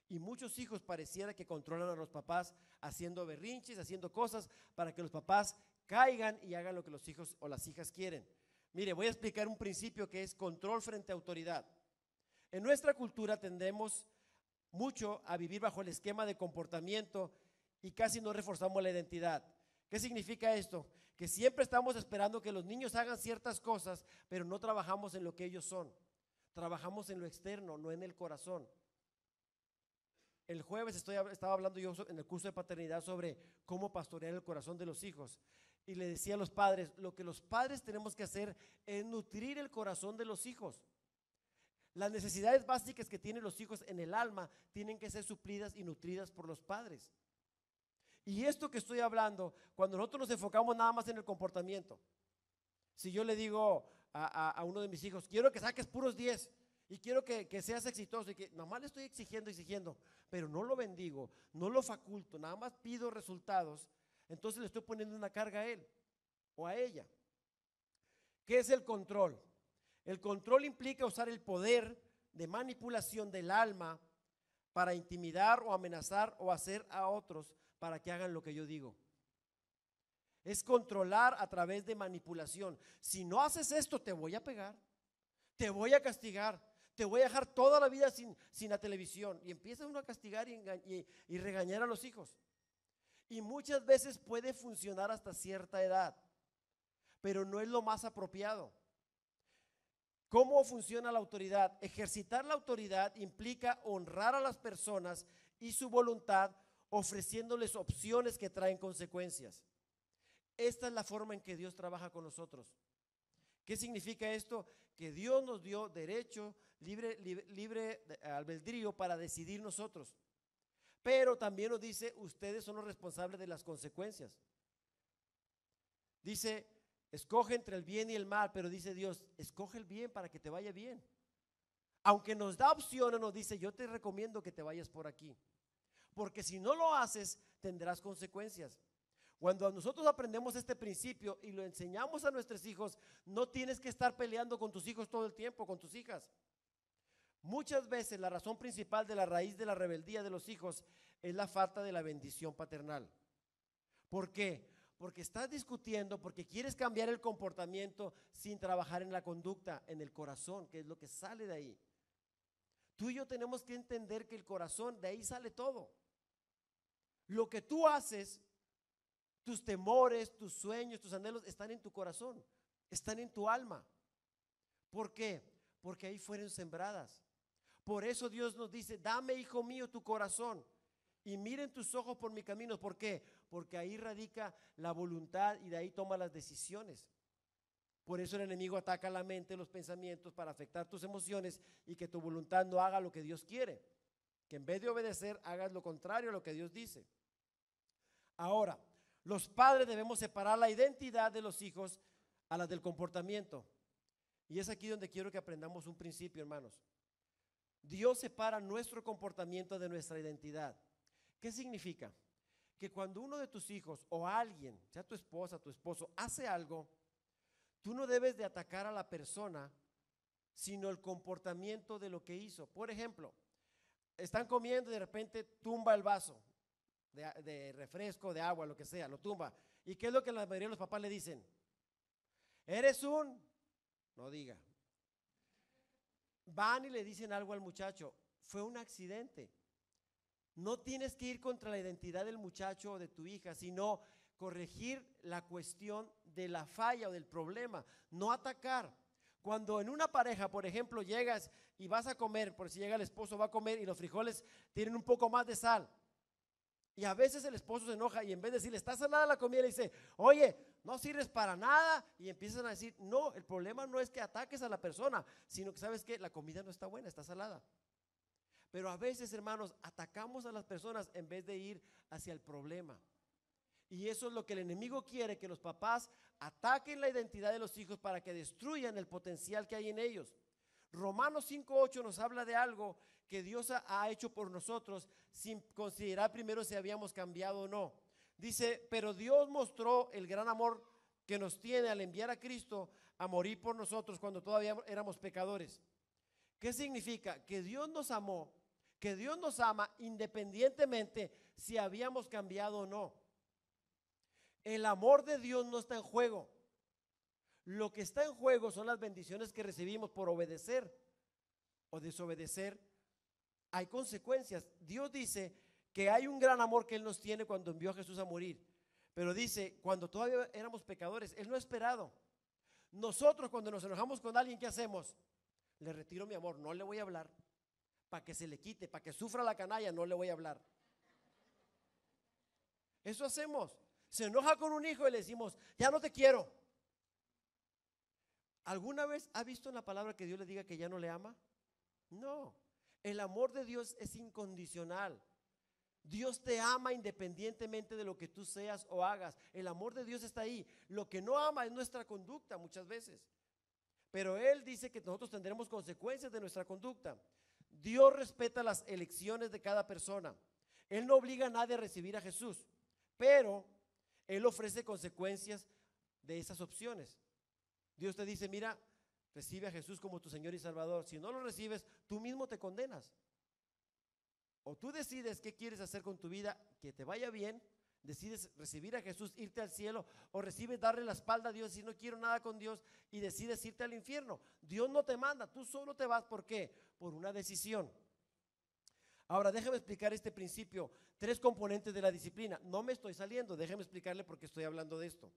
Y muchos hijos pareciera que controlan a los papás haciendo berrinches, haciendo cosas para que los papás caigan y hagan lo que los hijos o las hijas quieren. Mire, voy a explicar un principio que es control frente a autoridad. En nuestra cultura tendemos mucho a vivir bajo el esquema de comportamiento y casi no reforzamos la identidad. ¿Qué significa esto? Que siempre estamos esperando que los niños hagan ciertas cosas, pero no trabajamos en lo que ellos son. Trabajamos en lo externo, no en el corazón. El jueves estaba hablando yo en el curso de paternidad sobre cómo pastorear el corazón de los hijos. Y le decía a los padres: lo que los padres tenemos que hacer es nutrir el corazón de los hijos. Las necesidades básicas que tienen los hijos en el alma tienen que ser suplidas y nutridas por los padres. Y esto que estoy hablando, cuando nosotros nos enfocamos nada más en el comportamiento. Si yo le digo a uno de mis hijos: quiero que saques puros 10 y quiero que seas exitoso, y que nomás le estoy exigiendo, pero no lo bendigo, no lo faculto, nada más pido resultados, entonces le estoy poniendo una carga a él o a ella. ¿Qué es el control? El control implica usar el poder de manipulación del alma para intimidar o amenazar o hacer a otros para que hagan lo que yo digo. Es controlar a través de manipulación. Si no haces esto, te voy a pegar, te voy a castigar, te voy a dejar toda la vida sin la televisión. Y empieza uno a castigar y regañar a los hijos. Y muchas veces puede funcionar hasta cierta edad, pero no es lo más apropiado. ¿Cómo funciona la autoridad? Ejercitar la autoridad implica honrar a las personas y su voluntad, ofreciéndoles opciones que traen consecuencias. Esta es la forma en que Dios trabaja con nosotros. ¿Qué significa esto? Que Dios nos dio derecho, libre albedrío para decidir nosotros. Pero también nos dice: ustedes son los responsables de las consecuencias. Dice: Escoge entre el bien y el mal, pero dice Dios, escoge el bien para que te vaya bien. Aunque nos da opciones, nos dice, yo te recomiendo que te vayas por aquí. Porque si no lo haces, tendrás consecuencias. Cuando nosotros aprendemos este principio y lo enseñamos a nuestros hijos, no tienes que estar peleando con tus hijos todo el tiempo, con tus hijas. Muchas veces la razón principal de la raíz de la rebeldía de los hijos es la falta de la bendición paternal. ¿Por qué? Porque estás discutiendo, porque quieres cambiar el comportamiento sin trabajar en la conducta, en el corazón, que es lo que sale de ahí. Tú y yo tenemos que entender que el corazón, de ahí sale todo. Lo que tú haces, tus temores, tus sueños, tus anhelos están en tu corazón, están en tu alma. ¿Por qué? Porque ahí fueron sembradas. Por eso Dios nos dice, dame, hijo mío, tu corazón y miren tus ojos por mi camino. ¿Por qué? Porque ahí radica la voluntad y de ahí toma las decisiones. Por eso el enemigo ataca la mente, los pensamientos para afectar tus emociones y que tu voluntad no haga lo que Dios quiere. Que en vez de obedecer hagas lo contrario a lo que Dios dice. Ahora, los padres debemos separar la identidad de los hijos a la del comportamiento. Y es aquí donde quiero que aprendamos un principio, hermanos. Dios separa nuestro comportamiento de nuestra identidad. ¿Qué significa? Que cuando uno de tus hijos o alguien, sea tu esposa, tu esposo, hace algo, tú no debes de atacar a la persona, sino el comportamiento de lo que hizo. Por ejemplo, están comiendo y de repente tumba el vaso de refresco, de agua, lo que sea, lo tumba. ¿Y qué es lo que la mayoría de los papás le dicen? Eres un, no diga. Van y le dicen algo al muchacho, fue un accidente. No tienes que ir contra la identidad del muchacho o de tu hija, sino corregir la cuestión de la falla o del problema, no atacar. Cuando en una pareja, por ejemplo, llegas y vas a comer, por si llega el esposo, va a comer y los frijoles tienen un poco más de sal. Y a veces el esposo se enoja y en vez de decirle, está salada la comida, le dice, oye, no sirves para nada. Y empiezan a decir, no, el problema no es que ataques a la persona, sino que sabes que la comida no está buena, está salada. Pero a veces, hermanos, atacamos a las personas en vez de ir hacia el problema. Y eso es lo que el enemigo quiere, que los papás ataquen la identidad de los hijos para que destruyan el potencial que hay en ellos. Romanos 5:8 nos habla de algo que Dios ha hecho por nosotros sin considerar primero si habíamos cambiado o no. Dice, pero Dios mostró el gran amor que nos tiene al enviar a Cristo a morir por nosotros cuando todavía éramos pecadores. ¿Qué significa? Que Dios nos amó, que Dios nos ama independientemente si habíamos cambiado o no. El amor de Dios no está en juego. Lo que está en juego son las bendiciones que recibimos por obedecer o desobedecer. Hay consecuencias. Dios dice que hay un gran amor que Él nos tiene cuando envió a Jesús a morir. Pero dice, cuando todavía éramos pecadores, Él no ha esperado. Nosotros cuando nos enojamos con alguien, ¿qué hacemos? Le retiro mi amor, no le voy a hablar. Para que se le quite, para que sufra la canalla, no le voy a hablar. Eso hacemos. Se enoja con un hijo y le decimos, ya no te quiero. ¿Alguna vez ha visto en la palabra que Dios le diga que ya no le ama? No. El amor de Dios es incondicional. Dios te ama independientemente de lo que tú seas o hagas. El amor de Dios está ahí. Lo que no ama es nuestra conducta muchas veces. Pero Él dice que nosotros tendremos consecuencias de nuestra conducta. Dios respeta las elecciones de cada persona. Él no obliga a nadie a recibir a Jesús, pero Él ofrece consecuencias de esas opciones. Dios te dice, mira, recibe a Jesús como tu Señor y Salvador. Si no lo recibes, tú mismo te condenas. O tú decides qué quieres hacer con tu vida, que te vaya bien, decides recibir a Jesús, irte al cielo, o recibes darle la espalda a Dios y no quiero nada con Dios y decides irte al infierno. Dios no te manda, tú solo te vas. ¿Por qué? Por una decisión. Ahora déjame explicar este principio, 3 componentes de la disciplina. No me estoy saliendo, déjame explicarle por qué estoy hablando de esto.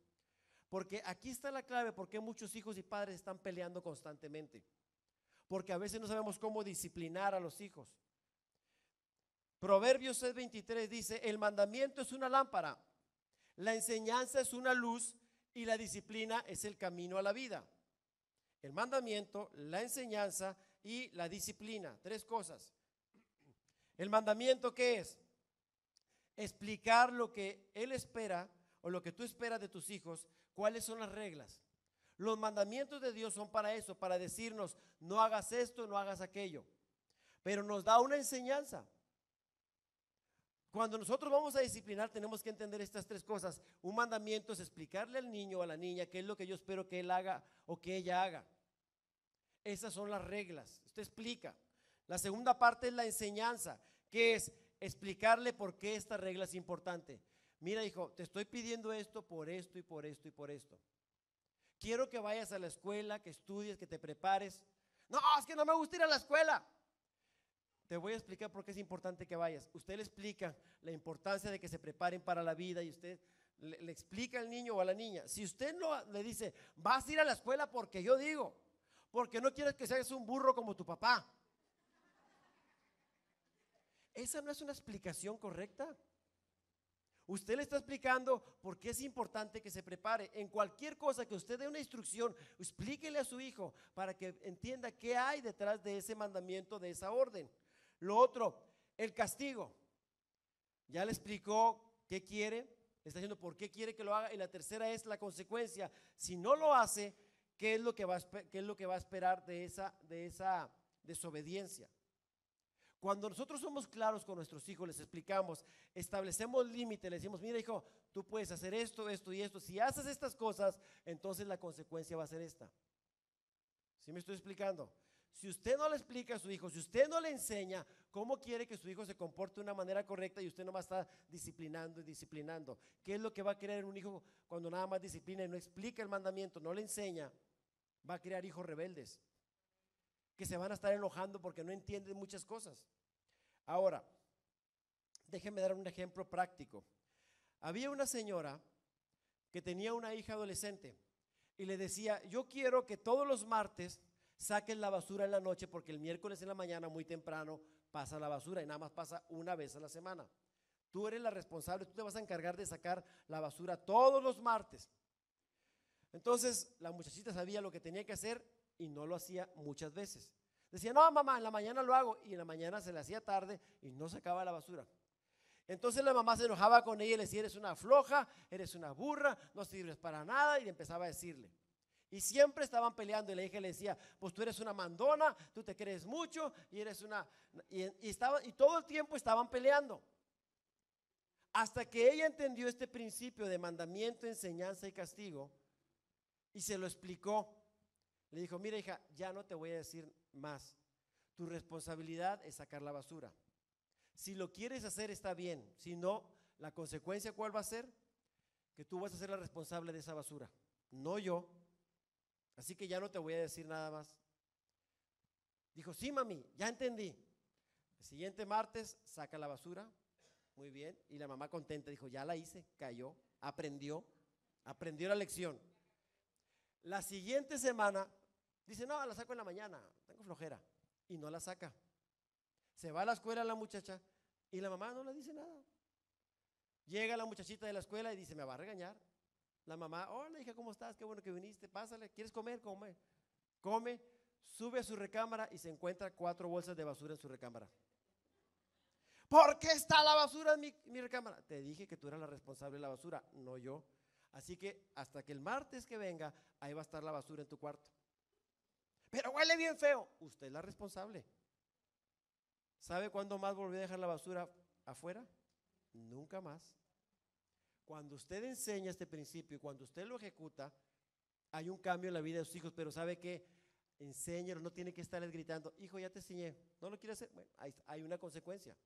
Porque aquí está la clave, por qué muchos hijos y padres están peleando constantemente. Porque a veces no sabemos cómo disciplinar a los hijos. Proverbios 6:23 dice, el mandamiento es una lámpara, la enseñanza es una luz y la disciplina es el camino a la vida. El mandamiento, la enseñanza y la disciplina, 3 cosas. El mandamiento, ¿qué es? Explicar lo que Él espera o lo que tú esperas de tus hijos, ¿cuáles son las reglas? Los mandamientos de Dios son para eso, para decirnos, no hagas esto, no hagas aquello. Pero nos da una enseñanza. Cuando nosotros vamos a disciplinar, tenemos que entender estas tres cosas. Un mandamiento es explicarle al niño o a la niña qué es lo que yo espero que él haga o que ella haga. Esas son las reglas. Usted explica. La segunda parte es la enseñanza, que es explicarle por qué esta regla es importante. Mira, hijo, te estoy pidiendo esto por esto y por esto y por esto. Quiero que vayas a la escuela, que estudies, que te prepares. No, es que no me gusta ir a la escuela. Te voy a explicar por qué es importante que vayas. Usted le explica la importancia de que se preparen para la vida y usted le explica al niño o a la niña. Si usted no le dice, vas a ir a la escuela porque yo digo, porque no quieres que seas un burro como tu papá. Esa no es una explicación correcta. Usted le está explicando por qué es importante que se prepare. En cualquier cosa que usted dé una instrucción, explíquele a su hijo para que entienda qué hay detrás de ese mandamiento, de esa orden. Lo otro, el castigo. Ya le explicó qué quiere, le está diciendo por qué quiere que lo haga. Y la tercera es la consecuencia. Si no lo hace, ¿qué es lo que va a esperar de esa desobediencia? Cuando nosotros somos claros con nuestros hijos, les explicamos, establecemos límites, les decimos, mira hijo, tú puedes hacer esto, esto y esto. Si haces estas cosas, entonces la consecuencia va a ser esta. ¿Sí me estoy explicando? Si usted no le explica a su hijo, si usted no le enseña cómo quiere que su hijo se comporte de una manera correcta y usted no va a estar disciplinando y disciplinando, ¿qué es lo que va a crear un hijo cuando nada más disciplina y no explica el mandamiento, no le enseña? Va a crear hijos rebeldes que se van a estar enojando porque no entienden muchas cosas. Ahora, déjenme dar un ejemplo práctico. Había una señora que tenía una hija adolescente y le decía, yo quiero que todos los martes saquen la basura en la noche porque el miércoles en la mañana muy temprano pasa la basura y nada más pasa una vez a la semana. Tú eres la responsable, tú te vas a encargar de sacar la basura todos los martes. Entonces la muchachita sabía lo que tenía que hacer y no lo hacía muchas veces. Decía, no mamá, en la mañana lo hago, y en la mañana se le hacía tarde y no sacaba la basura. Entonces la mamá se enojaba con ella y le decía, eres una floja, eres una burra, no sirves para nada, y empezaba a decirle. Y siempre estaban peleando y la hija le decía, pues tú eres una mandona, tú te crees mucho y eres una… Y todo el tiempo estaban peleando. Hasta que ella entendió este principio de mandamiento, enseñanza y castigo y se lo explicó. Le dijo, mira hija, ya no te voy a decir más. Tu responsabilidad es sacar la basura. Si lo quieres hacer está bien, si no, la consecuencia ¿cuál va a ser? Que tú vas a ser la responsable de esa basura, no yo. Así que ya no te voy a decir nada más. Dijo, sí mami, ya entendí. El siguiente martes saca la basura, muy bien, y la mamá contenta, dijo, ya la hice, cayó, aprendió la lección. La siguiente semana, dice, no, la saco en la mañana, tengo flojera, y no la saca. Se va a la escuela la muchacha y la mamá no le dice nada. Llega la muchachita de la escuela y dice, me va a regañar. La mamá, hola hija, ¿cómo estás? Qué bueno que viniste, pásale, ¿quieres comer? Come, sube a su recámara y se encuentra 4 bolsas de basura en su recámara. ¿Por qué está la basura en mi recámara? Te dije que tú eras la responsable de la basura, no yo. Así que hasta que el martes que venga, ahí va a estar la basura en tu cuarto. Pero huele bien feo. Usted es la responsable. ¿Sabe cuándo más volvió a dejar la basura afuera? Nunca más. Cuando usted enseña este principio y cuando usted lo ejecuta, hay un cambio en la vida de sus hijos, pero ¿sabe qué? Enséñalo, no tiene que estarles gritando, hijo, ya te enseñé, ¿no lo quiere hacer? Bueno, hay una consecuencia.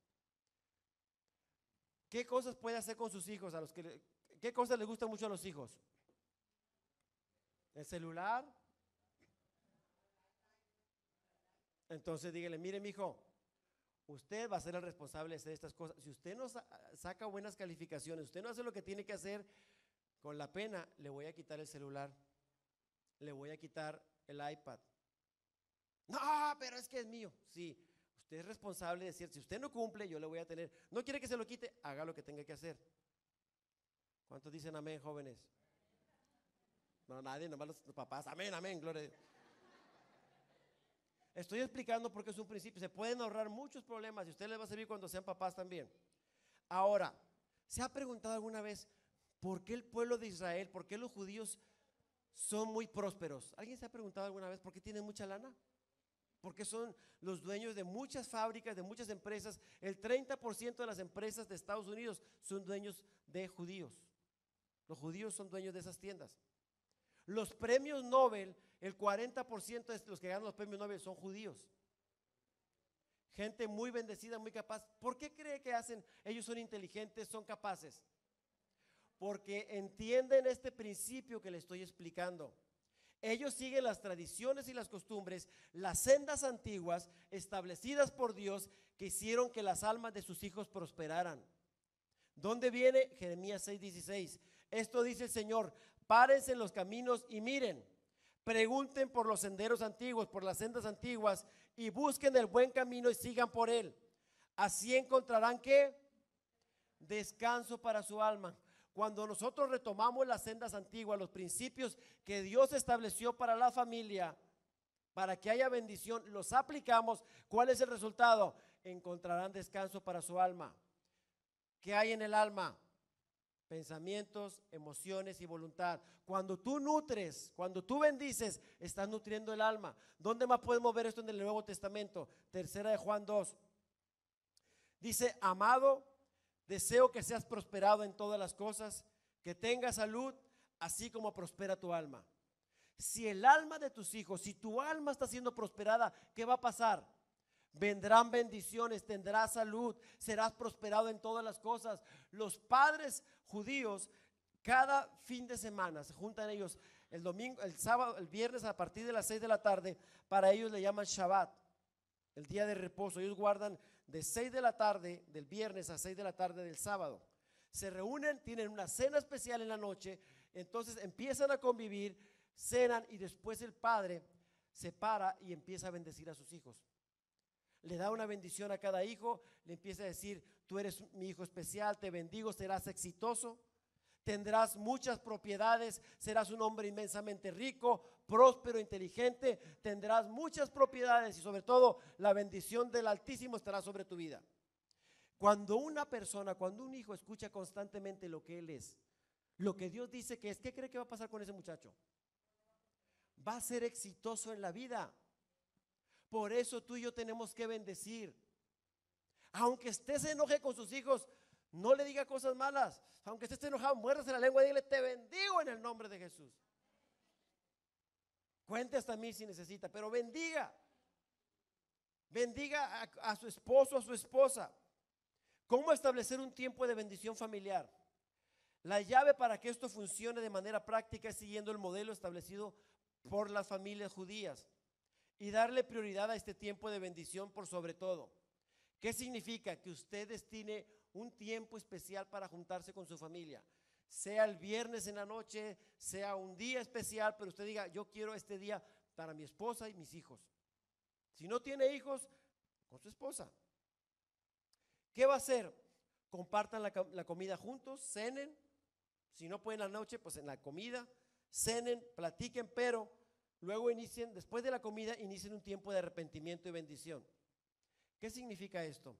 ¿Qué cosas puede hacer con sus hijos? ¿Qué cosas les gustan mucho a los hijos? ¿El celular? Entonces dígale, mire mi hijo, usted va a ser el responsable de hacer estas cosas. Si usted no saca buenas calificaciones, usted no hace lo que tiene que hacer, con la pena le voy a quitar el celular, le voy a quitar el iPad. No, pero es que es mío. Sí, usted es responsable de decir, si usted no cumple, yo le voy a tener. ¿No quiere que se lo quite? Haga lo que tenga que hacer. ¿Cuántos dicen amén, jóvenes? No, nadie, nomás los papás. Amén, amén, gloria a Dios. Estoy explicando porque es un principio. Se pueden ahorrar muchos problemas y a usted les va a servir cuando sean papás también. Ahora, ¿se ha preguntado alguna vez ¿Por qué el pueblo de Israel, por qué los judíos son muy prósperos? ¿Alguien se ha preguntado alguna vez por qué tienen mucha lana? Porque son los dueños de muchas fábricas, de muchas empresas. El 30% de las empresas de Estados Unidos son dueños de judíos. Los judíos son dueños de esas tiendas. Los premios Nobel, el 40% de los que ganan los premios Nobel son judíos. Gente muy bendecida, muy capaz. ¿Por qué cree que hacen? Ellos son inteligentes, son capaces. Porque entienden este principio que le estoy explicando. Ellos siguen las tradiciones y las costumbres, las sendas antiguas establecidas por Dios que hicieron que las almas de sus hijos prosperaran. ¿Dónde viene? Jeremías 6:16. Esto dice el Señor: párense en los caminos y miren, pregunten por los senderos antiguos, por las sendas antiguas, y busquen el buen camino y sigan por él. Así encontrarán ¿qué? Descanso para su alma. Cuando nosotros retomamos las sendas antiguas, los principios que Dios estableció para la familia, para que haya bendición, los aplicamos, ¿cuál es el resultado? Encontrarán descanso para su alma. ¿Qué hay en el alma? Pensamientos, emociones y voluntad. Cuando tú nutres, cuando tú bendices, estás nutriendo el alma. ¿Dónde más podemos ver esto en el Nuevo Testamento? Tercera de Juan 2. Dice: amado, deseo que seas prosperado en todas las cosas, que tengas salud, así como prospera tu alma. Si el alma de tus hijos, si tu alma está siendo prosperada, ¿qué va a pasar? Vendrán bendiciones, tendrás salud, serás prosperado en todas las cosas. Los padres judíos, cada fin de semana se juntan ellos el domingo, el sábado, el viernes a partir de las 6 de la tarde. Para ellos le llaman Shabbat, el día de reposo. Ellos guardan de 6 de la tarde del viernes a 6 de la tarde del sábado. Se reúnen, tienen una cena especial en la noche, entonces empiezan a convivir, cenan y después el padre se para y empieza a bendecir a sus hijos. Le da una bendición a cada hijo, le empieza a decir: tú eres mi hijo especial, te bendigo, serás exitoso, tendrás muchas propiedades, serás un hombre inmensamente rico, próspero, inteligente, tendrás muchas propiedades y sobre todo la bendición del Altísimo estará sobre tu vida. Cuando una persona, cuando un hijo escucha constantemente lo que él es, lo que Dios dice que es, ¿qué cree que va a pasar con ese muchacho? Va a ser exitoso en la vida. Por eso tú y yo tenemos que bendecir. Aunque estés enoje con sus hijos, no le diga cosas malas. Aunque estés enojado, muérdase la lengua y dile: te bendigo en el nombre de Jesús. Cuente hasta 1000 si necesita, pero bendiga. Bendiga a su esposo, a su esposa. ¿Cómo establecer un tiempo de bendición familiar? La llave para que esto funcione de manera práctica es siguiendo el modelo establecido por las familias judías y darle prioridad a este tiempo de bendición por sobre todo. ¿Qué significa? Que usted destine un tiempo especial para juntarse con su familia, sea el viernes en la noche, sea un día especial, pero usted diga: yo quiero este día para mi esposa y mis hijos. Si no tiene hijos, con su esposa. ¿Qué va a hacer? Compartan la comida juntos, cenen. Si no pueden en la noche, pues en la comida, cenen, platiquen, pero luego inicien, después de la comida, inicien un tiempo de arrepentimiento y bendición. ¿Qué significa esto?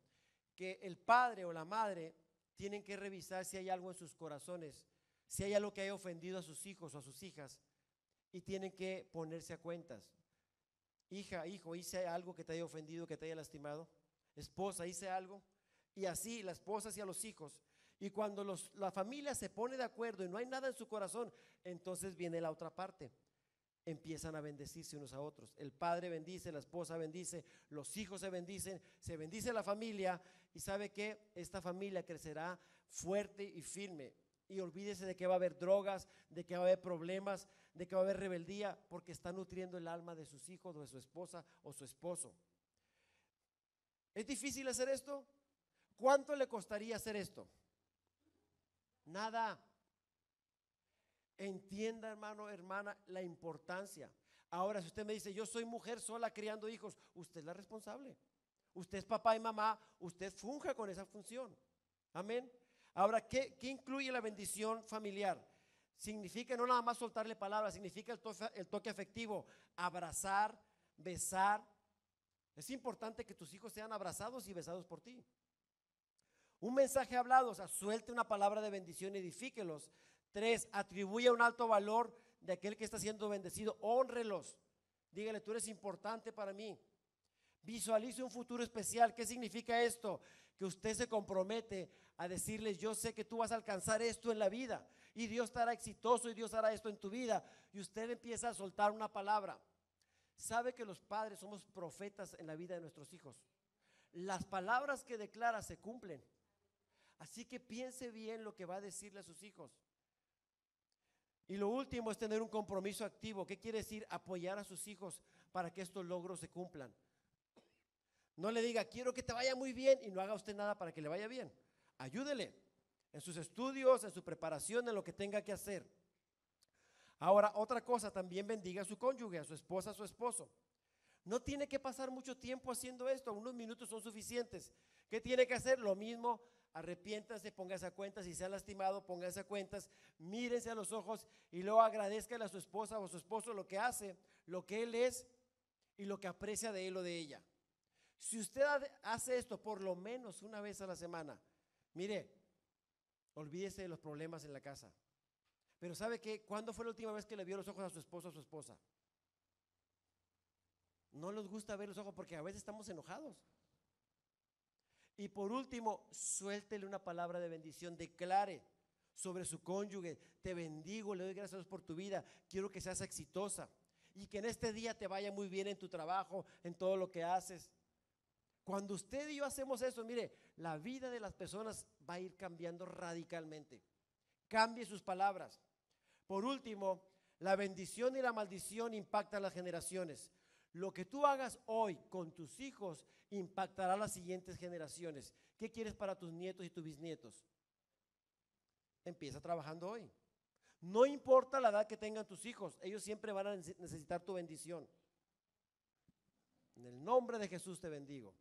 Que el padre o la madre tienen que revisar si hay algo en sus corazones, si hay algo que haya ofendido a sus hijos o a sus hijas, y tienen que ponerse a cuentas. Hija, hijo, ¿hice algo que te haya ofendido, que te haya lastimado? Esposa, ¿hice algo? Y así la esposa hacia los hijos. Y cuando la familia se pone de acuerdo y no hay nada en su corazón, entonces viene la otra parte. Empiezan a bendecirse unos a otros. El padre bendice, la esposa bendice, los hijos se bendice la familia. Y ¿sabe qué? Esta familia crecerá fuerte y firme. Y olvídese de que va a haber drogas, de que va a haber problemas, de que va a haber rebeldía, porque está nutriendo el alma de sus hijos o de su esposa o su esposo. ¿Es difícil hacer esto? ¿Cuánto le costaría hacer esto? Nada. Entienda, hermano, hermana, la importancia. Ahora, si usted me dice: yo soy mujer sola criando hijos, usted es la responsable. Usted es papá y mamá, usted funja con esa función. Amén. Ahora, ¿qué incluye la bendición familiar? Significa no nada más soltarle palabras, significa el toque afectivo, abrazar, besar. Es importante que tus hijos sean abrazados y besados por ti. Un mensaje hablado, o sea, suelte una palabra de bendición y edifíquelos. 3, atribuya un alto valor de aquel que está siendo bendecido, hónrelos. Dígale, tú eres importante para mí. Visualice un futuro especial. ¿Qué significa esto? Que usted se compromete a decirles, yo sé que tú vas a alcanzar esto en la vida y Dios te hará exitoso y Dios hará esto en tu vida, y usted empieza a soltar una palabra. Sabe que los padres somos profetas en la vida de nuestros hijos. Las palabras que declara se cumplen. Así que piense bien lo que va a decirle a sus hijos. Y lo último es tener un compromiso activo. ¿Qué quiere decir? Apoyar a sus hijos para que estos logros se cumplan. No le diga, quiero que te vaya muy bien, y no haga usted nada para que le vaya bien. Ayúdele en sus estudios, en su preparación, en lo que tenga que hacer. Ahora, otra cosa, también bendiga a su cónyuge, a su esposa, a su esposo. No tiene que pasar mucho tiempo haciendo esto, unos minutos son suficientes. ¿Qué tiene que hacer? Lo mismo, arrepiéntase, póngase a cuentas, si se ha lastimado, póngase a cuentas, mírense a los ojos y luego agradezcale a su esposa o a su esposo lo que hace, lo que él es y lo que aprecia de él o de ella. Si usted hace esto por lo menos una vez a la semana, mire, olvídese de los problemas en la casa. Pero ¿sabe qué? ¿Cuándo fue la última vez que le vio los ojos a su esposo o a su esposa? No les gusta ver los ojos porque a veces estamos enojados. Y por último, suéltele una palabra de bendición, declare sobre su cónyuge, te bendigo, le doy gracias a Dios por tu vida, quiero que seas exitosa y que en este día te vaya muy bien en tu trabajo, en todo lo que haces. Cuando usted y yo hacemos eso, mire, la vida de las personas va a ir cambiando radicalmente. Cambie sus palabras. Por último, la bendición y la maldición impactan las generaciones. Lo que tú hagas hoy con tus hijos impactará a las siguientes generaciones. ¿Qué quieres para tus nietos y tus bisnietos? Empieza trabajando hoy. No importa la edad que tengan tus hijos, ellos siempre van a necesitar tu bendición. En el nombre de Jesús te bendigo.